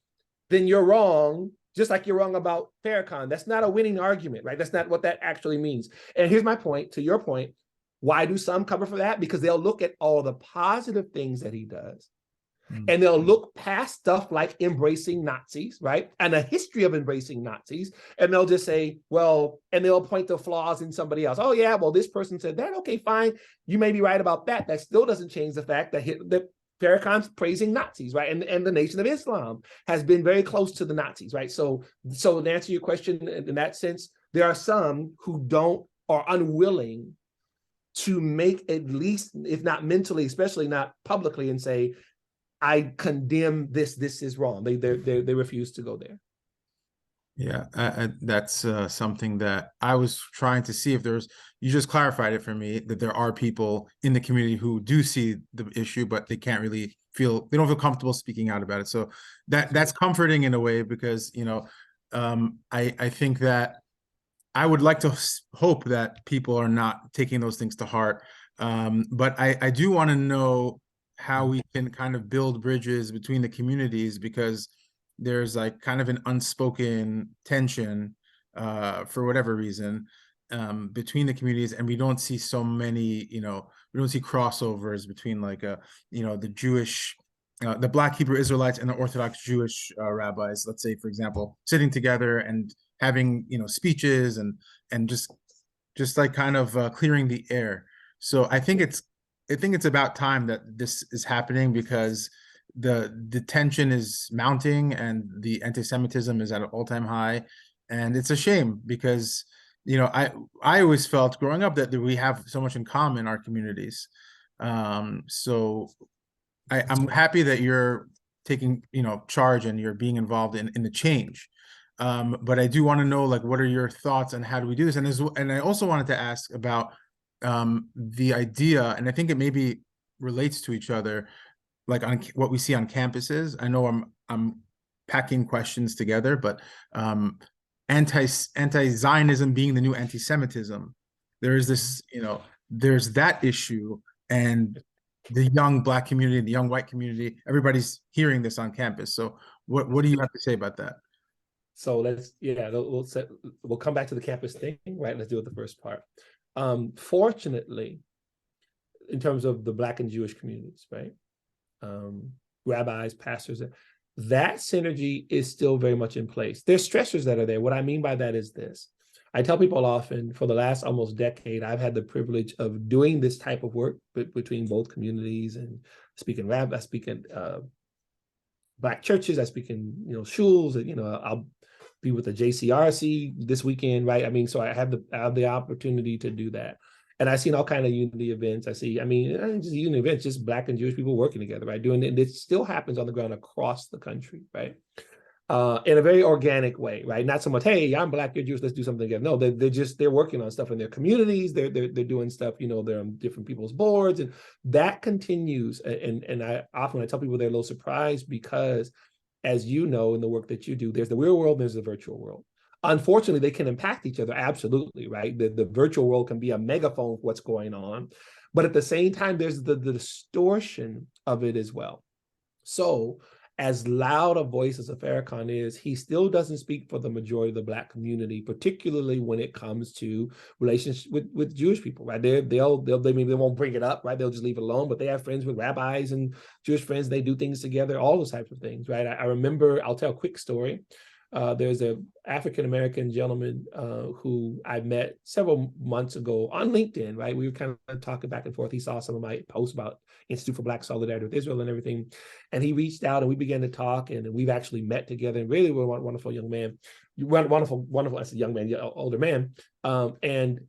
then you're wrong, just like you're wrong about Farrakhan. That's not a winning argument, right? That's not what that actually means. And here's my point, to your point, why do some cover for that? Because they'll look at all the positive things that he does, and they'll look past stuff like embracing Nazis, right? And a history of embracing Nazis. And they'll just say, well, and they'll point to flaws in somebody else. Oh yeah, well, this person said that. Okay, fine. You may be right about that. That still doesn't change the fact that Farrakhan's praising Nazis, right? And the Nation of Islam has been very close to the Nazis, right? So to answer your question in that sense, there are some who are unwilling to make, at least, if not mentally, especially not publicly, and say, I condemn this. This is wrong. They refuse to go there. Yeah, that's something that I was trying to see if there's. You just clarified it for me that there are people in the community who do see the issue, but they can't really they don't feel comfortable speaking out about it. So that's comforting in a way, because I think that I would like to hope that people are not taking those things to heart. But I do want to know how we can kind of build bridges between the communities, because there's like kind of an unspoken tension for whatever reason between the communities, and we don't see so many, we don't see crossovers between like the Jewish, the Black Hebrew Israelites and the Orthodox Jewish rabbis, let's say, for example, sitting together and having speeches and just like kind of clearing the air. So I think it's about time that this is happening, because the tension is mounting and the anti-Semitism is at an all-time high, and it's a shame, because I always felt growing up that we have so much in common in our communities. So I'm happy that you're taking charge and you're being involved in the change. But I do want to know, like, what are your thoughts on how do we do this? And I also wanted to ask about the idea, and I think it maybe relates to each other, like on what we see on campuses. I know I'm packing questions together, but anti-Zionism being the new anti-Semitism. There is this, there's that issue, and the young Black community, the young white community, everybody's hearing this on campus. So what do you have to say about that? So we'll come back to the campus thing, right? Let's deal with the first part. Fortunately, in terms of the Black and Jewish communities, right? Rabbis, pastors, that synergy is still very much in place. There's stressors that are there. What I mean by that is this. I tell people often, for the last almost decade, I've had the privilege of doing this type of work between both communities, and speaking I speak in Black churches, I speak in shuls, and I'll be with the JCRC this weekend, right? I mean, so I have the opportunity to do that. And I've seen all kind of unity events. Just unity events, just Black and Jewish people working together, right? Doing it. It still happens on the ground across the country, right? In a very organic way, right? Not so much, hey, I'm Black, you're Jewish, let's do something together. No, they're working on stuff in their communities. They're doing stuff, they're on different people's boards, and that continues. And I tell people they're a little surprised, because, as you know, in the work that you do, there's the real world, there's the virtual world. Unfortunately, they can impact each other, absolutely, right? The virtual world can be a megaphone for what's going on, but at the same time, there's the distortion of it as well. So as loud a voice as a Farrakhan is, he still doesn't speak for the majority of the Black community, particularly when it comes to relations with Jewish people, right? They maybe they won't bring it up, right? They'll just leave it alone, but they have friends with rabbis and Jewish friends. They do things together, all those types of things, right? I remember, I'll tell a quick story. There's an African-American gentleman who I met several months ago on LinkedIn, right? We were kind of talking back and forth. He saw some of my posts about Institute for Black Solidarity with Israel and everything. And he reached out and we began to talk, and we've actually met together, and really we're a wonderful young man. Wonderful, I said young man, older man. And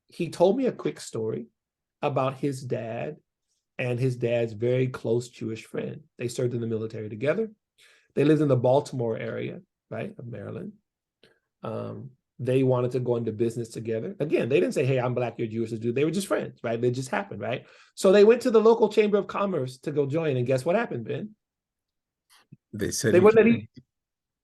he told me a quick story about his dad and his dad's very close Jewish friend. They served in the military together. They lived in the Baltimore area, right, of Maryland. They wanted to go into business together. Again, they didn't say, hey, I'm Black, you're Jewish. They were just friends, right? They just happened, right? So they went to the local Chamber of Commerce to go join. And guess what happened, Ben? They said they wouldn't let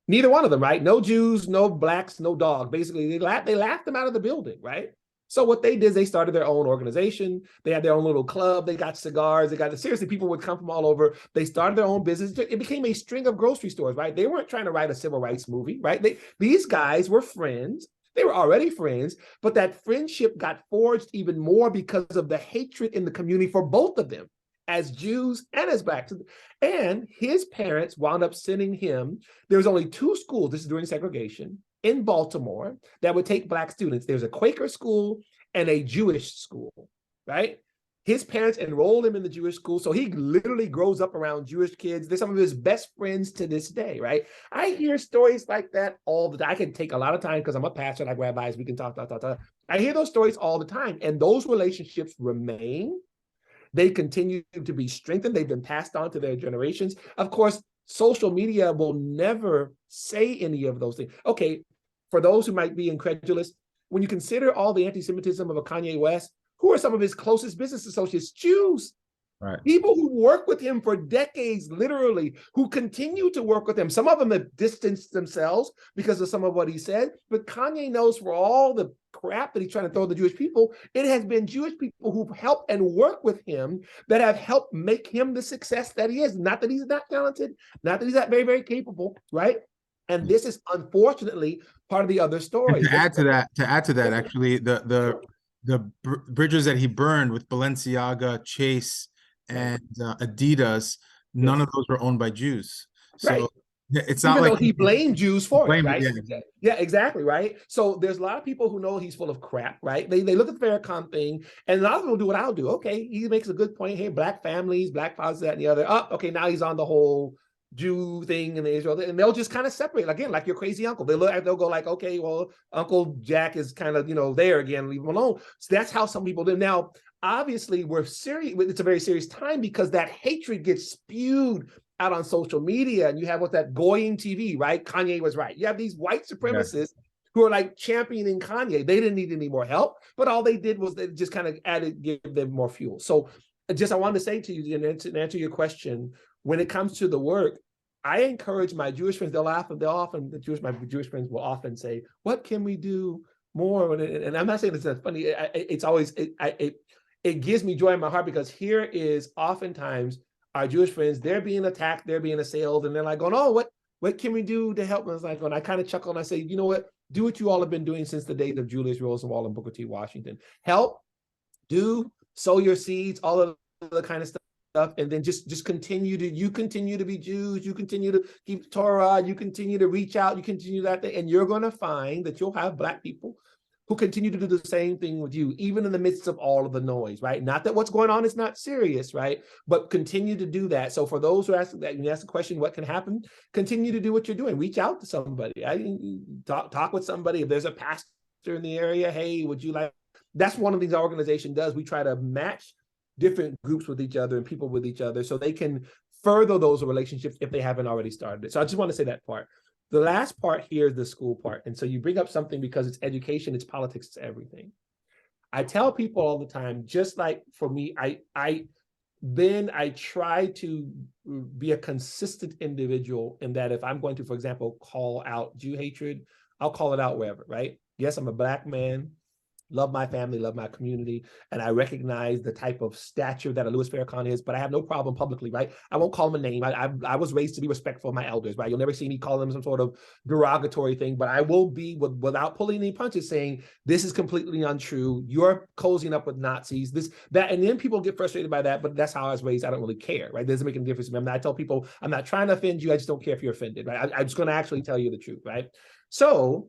neither one of them, right? No Jews, no Blacks, no dog. Basically, they laughed them out of the building, right? So what they did is they started their own organization. They had their own little club. They got cigars. Seriously, people would come from all over. They started their own business. It became a string of grocery stores, right? They weren't trying to write a civil rights movie, right? These guys were friends. They were already friends, but that friendship got forged even more because of the hatred in the community for both of them, as Jews and as Blacks. And his parents wound up sending him, there was only 2 schools, this is during segregation, in Baltimore that would take Black students. There's a Quaker school and a Jewish school, right? His parents enrolled him in the Jewish school, so he literally grows up around Jewish kids. They're some of his best friends to this day, right? I hear stories like that all the time. I can take a lot of time because I'm a pastor, like rabbis, we can talk. I hear those stories all the time, and those relationships remain. They continue to be strengthened. They've been passed on to their generations. Of course, social media will never say any of those things. Okay, for those who might be incredulous, when you consider all the anti-Semitism of a Kanye West, who are some of his closest business associates? Jews. Right. People who work with him for decades, literally, who continue to work with him. Some of them have distanced themselves because of some of what he said, but Kanye knows for all the crap that he's trying to throw at the Jewish people, it has been Jewish people who've helped and worked with him that have helped make him the success that he is. Not that he's not talented, not that he's not very, very capable, right? And this is unfortunately part of the other story. And to add to that, actually, the bridges that he burned with Balenciaga, Chase, and Adidas, none of those were owned by Jews. So right. It's not even like though he blamed Jews for it, right? Yeah. Yeah, exactly, right? So there's a lot of people who know he's full of crap, right? They look at the Farrakhan thing, and a lot of them will do what I'll do. Okay, he makes a good point here. Black families, Black fathers, that and the other. Oh, okay, now he's on the whole Jew thing in Israel, and they'll just kind of separate again, like your crazy uncle. They'll go like, okay, well, Uncle Jack is kind of there again, leave him alone. So that's how some people do. Now, obviously, we're serious. It's a very serious time because that hatred gets spewed out on social media, and you have what's that Goying TV, right? Kanye was right. You have these white supremacists who are like championing Kanye. They didn't need any more help, but all they did was they just kind of give them more fuel. So I wanted to say to you, to answer your question, when it comes to the work, I encourage my Jewish friends. My Jewish friends will often say, "What can we do more?" And I'm not saying it's funny. It gives me joy in my heart because here is oftentimes our Jewish friends, they're being attacked, they're being assailed, and they're like going, "Oh, what can we do to help?" And I was like, I kind of chuckle and I say, you know what? Do what you all have been doing since the days of Julius Rosenwald and Booker T. Washington. Help, sow your seeds, all of the kind of stuff, and then just continue to be Jews, you continue to keep Torah, you continue to reach out, you continue that thing, and you're going to find that you'll have Black people who continue to do the same thing with you, even in the midst of all of the noise, right? Not that what's going on is not serious, right? But continue to do that. So for those who ask that, you ask the question, what can happen? Continue to do what you're doing. Reach out to somebody. Talk with somebody. If there's a pastor in the area, hey, would you like? That's one of the things our organization does. We try to match different groups with each other and people with each other so they can further those relationships if they haven't already started it. So I just want to say that part. The last part here is the school part. And so you bring up something because it's education, it's politics, it's everything. I tell people all the time, just like for me, I try to be a consistent individual in that if I'm going to, for example, call out Jew hatred, I'll call it out wherever, right? Yes, I'm a Black man. love my family, love my community, and I recognize the type of stature that a Louis Farrakhan is, but I have no problem publicly, right? I won't call him a name. I was raised to be respectful of my elders, right? You'll never see me call them some sort of derogatory thing, but I will be, without pulling any punches, saying, this is completely untrue. You're cozying up with Nazis, this, that, and then people get frustrated by that, but that's how I was raised. I don't really care, right? It doesn't make any difference to me. I tell people, I'm not trying to offend you. I just don't care if you're offended, right? I'm just going to actually tell you the truth, right? So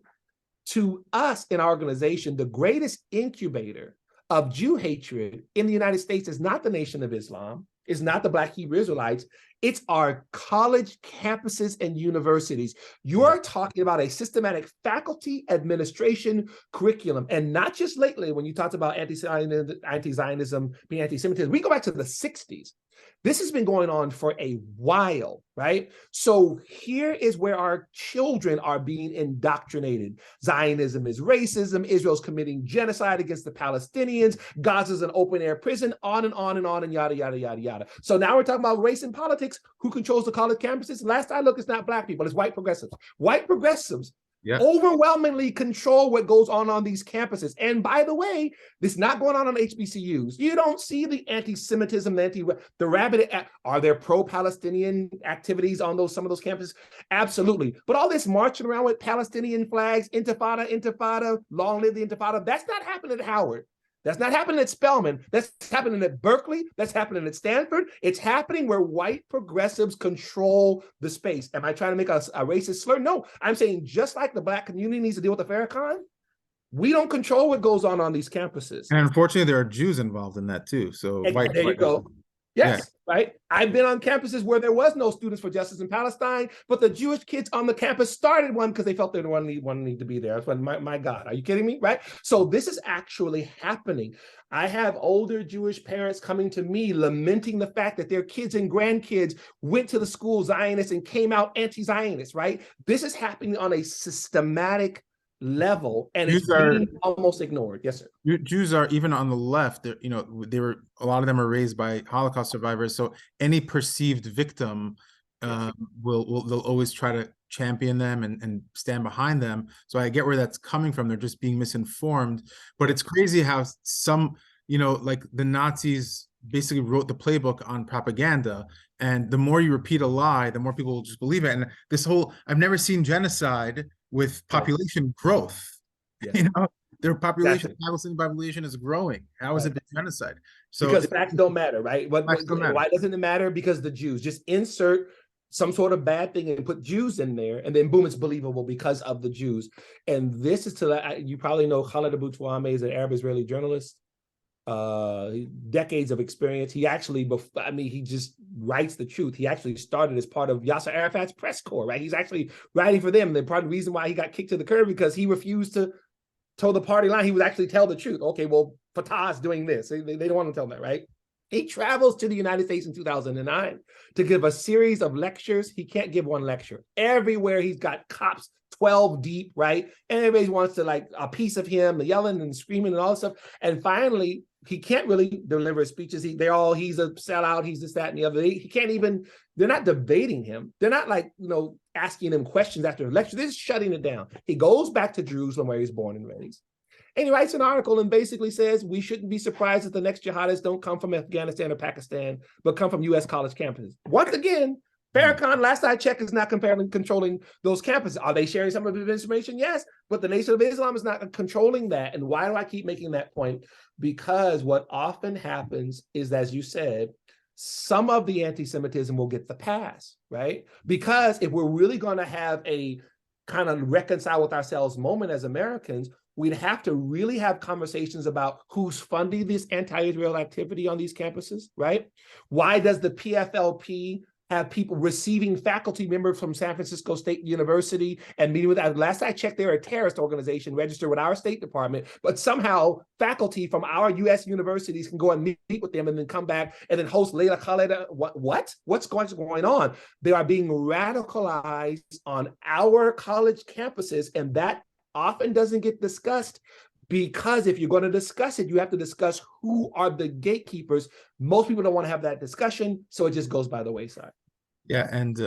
to us in our organization, the greatest incubator of Jew hatred in the United States is not the Nation of Islam, is not the Black Hebrew Israelites, it's our college campuses and universities. You are talking about a systematic faculty administration curriculum, and not just lately when you talked about anti-Zionism, being anti-Semitism. We go back to the 60s. This has been going on for a while, right? So here is where our children are being indoctrinated. Zionism is racism. Israel's committing genocide against the Palestinians. Gaza's an open-air prison, on and on and on, and yada, yada, yada, yada. So now we're talking about race and politics. Who controls the college campuses? Last I looked, it's not Black people, it's white progressives. White progressives overwhelmingly control what goes on these campuses. And by the way, this is not going on HBCUs. You don't see the anti-Semitism, the rabid. Are there pro-Palestinian activities on some of those campuses? Absolutely. But all this marching around with Palestinian flags, intifada, intifada, long live the intifada, that's not happening at Howard. That's not happening at Spelman. That's happening at Berkeley. That's happening at Stanford. It's happening where white progressives control the space. Am I trying to make a racist slur? No, I'm saying just like the Black community needs to deal with the Farrakhan, we don't control what goes on these campuses. And unfortunately, there are Jews involved in that too. So there you go. Yes, right. I've been on campuses where there was no Students for Justice in Palestine, but the Jewish kids on the campus started one because they felt they didn't need to be there. But my God, are you kidding me? Right. So this is actually happening. I have older Jewish parents coming to me lamenting the fact that their kids and grandkids went to the school Zionists and came out anti-Zionist. Right. This is happening on a systematic level, and Jews it's being almost ignored. Yes, sir. Jews are, even on the left, they were, a lot of them are raised by Holocaust survivors. So any perceived victim they'll always try to champion them and stand behind them. So I get where that's coming from. They're just being misinformed. But it's crazy how some, like the Nazis basically wrote the playbook on propaganda. And the more you repeat a lie, the more people will just believe it. And this whole, I've never seen genocide with population growth. Their population, Palestinian population is growing. How is it genocide? So because facts don't matter, right? Why doesn't it matter? Because the Jews, just insert some sort of bad thing and put Jews in there, and then boom, it's believable because of the Jews. And this is you probably know Khaled Abu Tuame is an Arab-Israeli journalist. Decades of experience. He actually, he just writes the truth. He actually started as part of Yasser Arafat's press corps, right? He's actually writing for them. The part of the reason why he got kicked to the curb because he refused to toe the party line. He would actually tell the truth. Okay, well, Fatah's doing this. They don't want to tell that, right? He travels to the United States in 2009 to give a series of lectures. He can't give one lecture. Everywhere he's got cops 12 deep, right? And everybody wants to like a piece of him, the yelling and screaming and all that stuff. And finally, he can't really deliver speeches. He's a sellout. He's this, that, and the other. He can't even, they're not debating him. They're not like, asking him questions after a lecture. They're just shutting it down. He goes back to Jerusalem where he was born and raised. And he writes an article and basically says, we shouldn't be surprised that the next jihadists don't come from Afghanistan or Pakistan, but come from U.S. college campuses. Once again, Farrakhan, last I checked, is not controlling those campuses. Are they sharing some of the information? Yes, but the Nation of Islam is not controlling that. And why do I keep making that point? Because what often happens is, as you said, some of the anti-Semitism will get the pass, right? Because if we're really going to have a kind of reconcile with ourselves moment as Americans, we'd have to really have conversations about who's funding this anti-Israel activity on these campuses, right? Why does the PFLP have people receiving faculty members from San Francisco State University and meeting with that? Last I checked, they're a terrorist organization registered with our State Department, but somehow faculty from our U.S. universities can go and meet with them and then come back and then host Layla Khaled. What's going on? They are being radicalized on our college campuses, and that often doesn't get discussed, because if you're going to discuss it, you have to discuss who are the gatekeepers. Most people don't want to have that discussion, so it just goes by the wayside. Yeah, and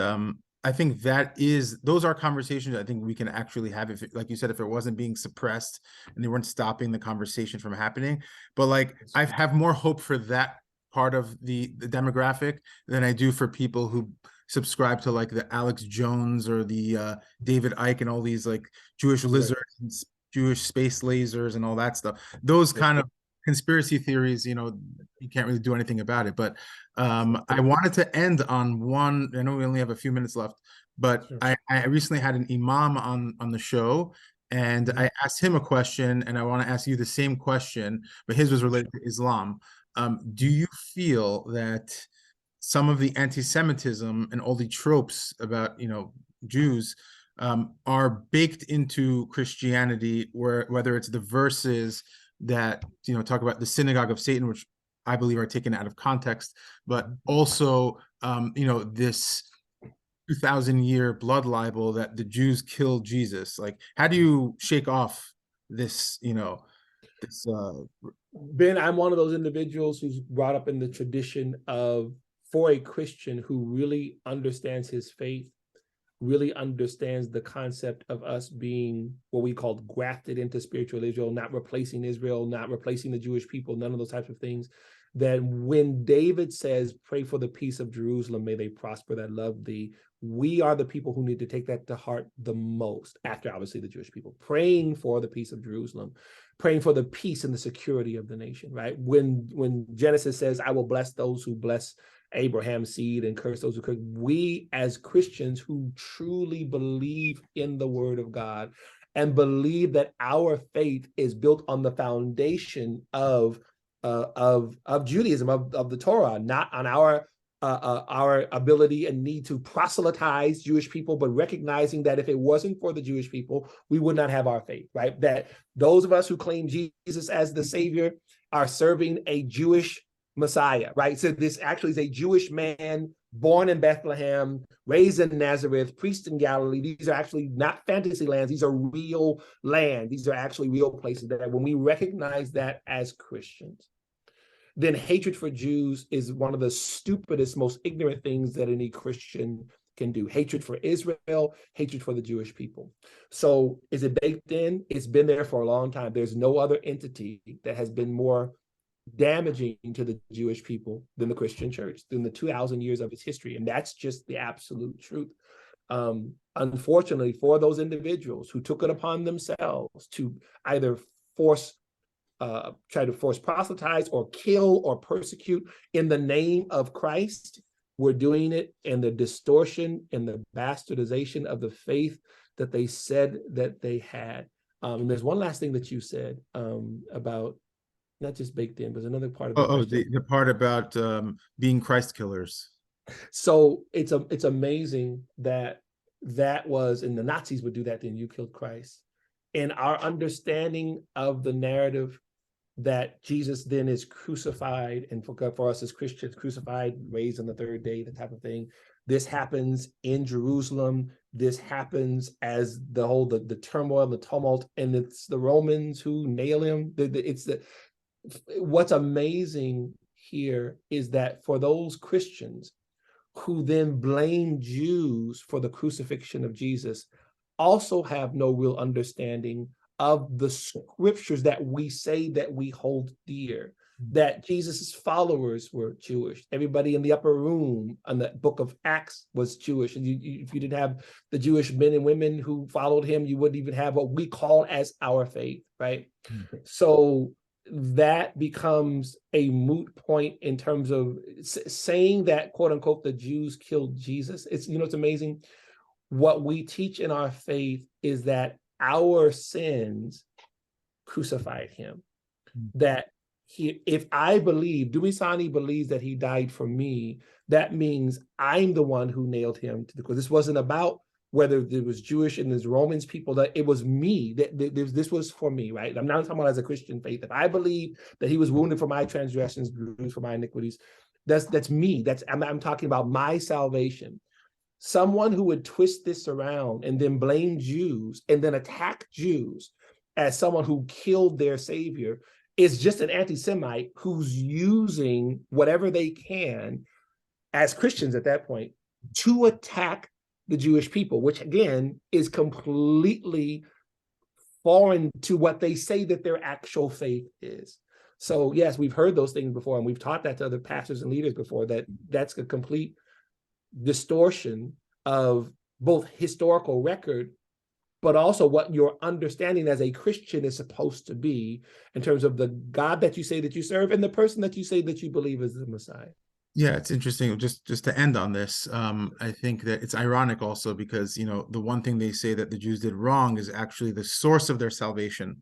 I think those are conversations I think we can actually have, if like you said, if it wasn't being suppressed and they weren't stopping the conversation from happening. But like I have more hope for that part of the demographic than I do for people who subscribe to like the Alex Jones or the David Icke and all these like Jewish lizards and Jewish space lasers and all that stuff. Those kind of conspiracy theories, you can't really do anything about it. But I wanted to end on one. I know we only have a few minutes left, but I recently had an imam on the show, and I asked him a question, and I want to ask you the same question, but his was related to Islam. Do you feel that some of the anti-Semitism and all the tropes about Jews are baked into Christianity, whether it's the verses that talk about the synagogue of Satan, which I believe are taken out of context, but also this 2,000-year blood libel that the Jews killed Jesus? Like, how do you shake off this this Ben, I'm one of those individuals who's brought up in the tradition of, for a Christian who really understands his faith, really understands the concept of us being what we call grafted into spiritual Israel, not replacing Israel, not replacing the Jewish people, none of those types of things. That when David says, pray for the peace of Jerusalem, may they prosper that love thee, we are the people who need to take that to heart the most, after obviously the Jewish people, praying for the peace of Jerusalem, praying for the peace and the security of the nation, right? When Genesis says, I will bless those who bless Abraham's seed and curse those who curse, we as Christians who truly believe in the word of God and believe that our faith is built on the foundation of Judaism, of the Torah, not on our ability and need to proselytize Jewish people, but recognizing that if it wasn't for the Jewish people, we would not have our faith, right? That those of us who claim Jesus as the Savior are serving a Jewish Messiah, right? So this actually is a Jewish man born in Bethlehem, raised in Nazareth, priest in Galilee. These are actually not fantasy lands. These are real land. These are actually real places that when we recognize that as Christians, then hatred for Jews is one of the stupidest, most ignorant things that any Christian can do. Hatred for Israel, hatred for the Jewish people. So is it baked in? It's been there for a long time. There's no other entity that has been more damaging to the Jewish people than the Christian church, than the 2,000 years of its history. And that's just the absolute truth. Unfortunately, for those individuals who took it upon themselves to either try to force proselytize or kill or persecute in the name of Christ, we're doing it in the distortion and the bastardization of the faith that they said that they had. And there's one last thing that you said about not just baked in, but there's another part of the part about being Christ killers. So it's amazing that was, and the Nazis would do that, then you killed Christ. And our understanding of the narrative that Jesus then is crucified, and for us as Christians, crucified, raised on the third day, that type of thing. This happens in Jerusalem. This happens as the turmoil, the tumult, and it's the Romans who nail him. What's amazing here is that for those Christians who then blame Jews for the crucifixion of Jesus, also have no real understanding of the scriptures that we say that we hold dear, that Jesus's followers were Jewish. Everybody in the upper room on the book of Acts was Jewish. And if you didn't have the Jewish men and women who followed him, you wouldn't even have what we call as our faith, right? So that becomes a moot point in terms of saying that, quote unquote, the Jews killed Jesus. It's amazing. What we teach in our faith is that our sins crucified him. That if I believe, Dumisani believes that he died for me, that means I'm the one who nailed him to the cross. This wasn't about whether it was Jewish and there's Romans people, that it was me, that this was for me, right? I'm not talking about as a Christian faith. If I believe that he was wounded for my transgressions, bruised for my iniquities, that's me. I'm talking about my salvation. Someone who would twist this around and then blame Jews and then attack Jews as someone who killed their savior is just an anti-Semite who's using whatever they can as Christians at that point to attack the Jewish people, which again is completely foreign to what they say that their actual faith is. So yes, we've heard those things before, and we've taught that to other pastors and leaders before, that that's a complete distortion of both historical record, but also what your understanding as a Christian is supposed to be in terms of the God that you say that you serve and the person that you say that you believe is the Messiah. Yeah, it's interesting. Just to end on this, I think that it's ironic also because, the one thing they say that the Jews did wrong is actually the source of their salvation.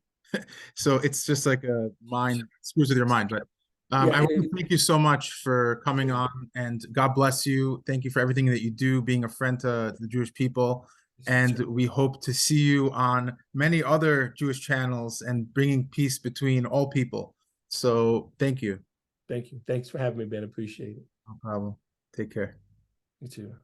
So it's just like a mind screws with your mind. But Yeah, I want to thank you so much for coming on, and God bless you. Thank you for everything that you do, being a friend to the Jewish people. And we hope to see you on many other Jewish channels and bringing peace between all people. So thank you. Thank you. Thanks for having me, Ben. Appreciate it. No problem. Take care. You too.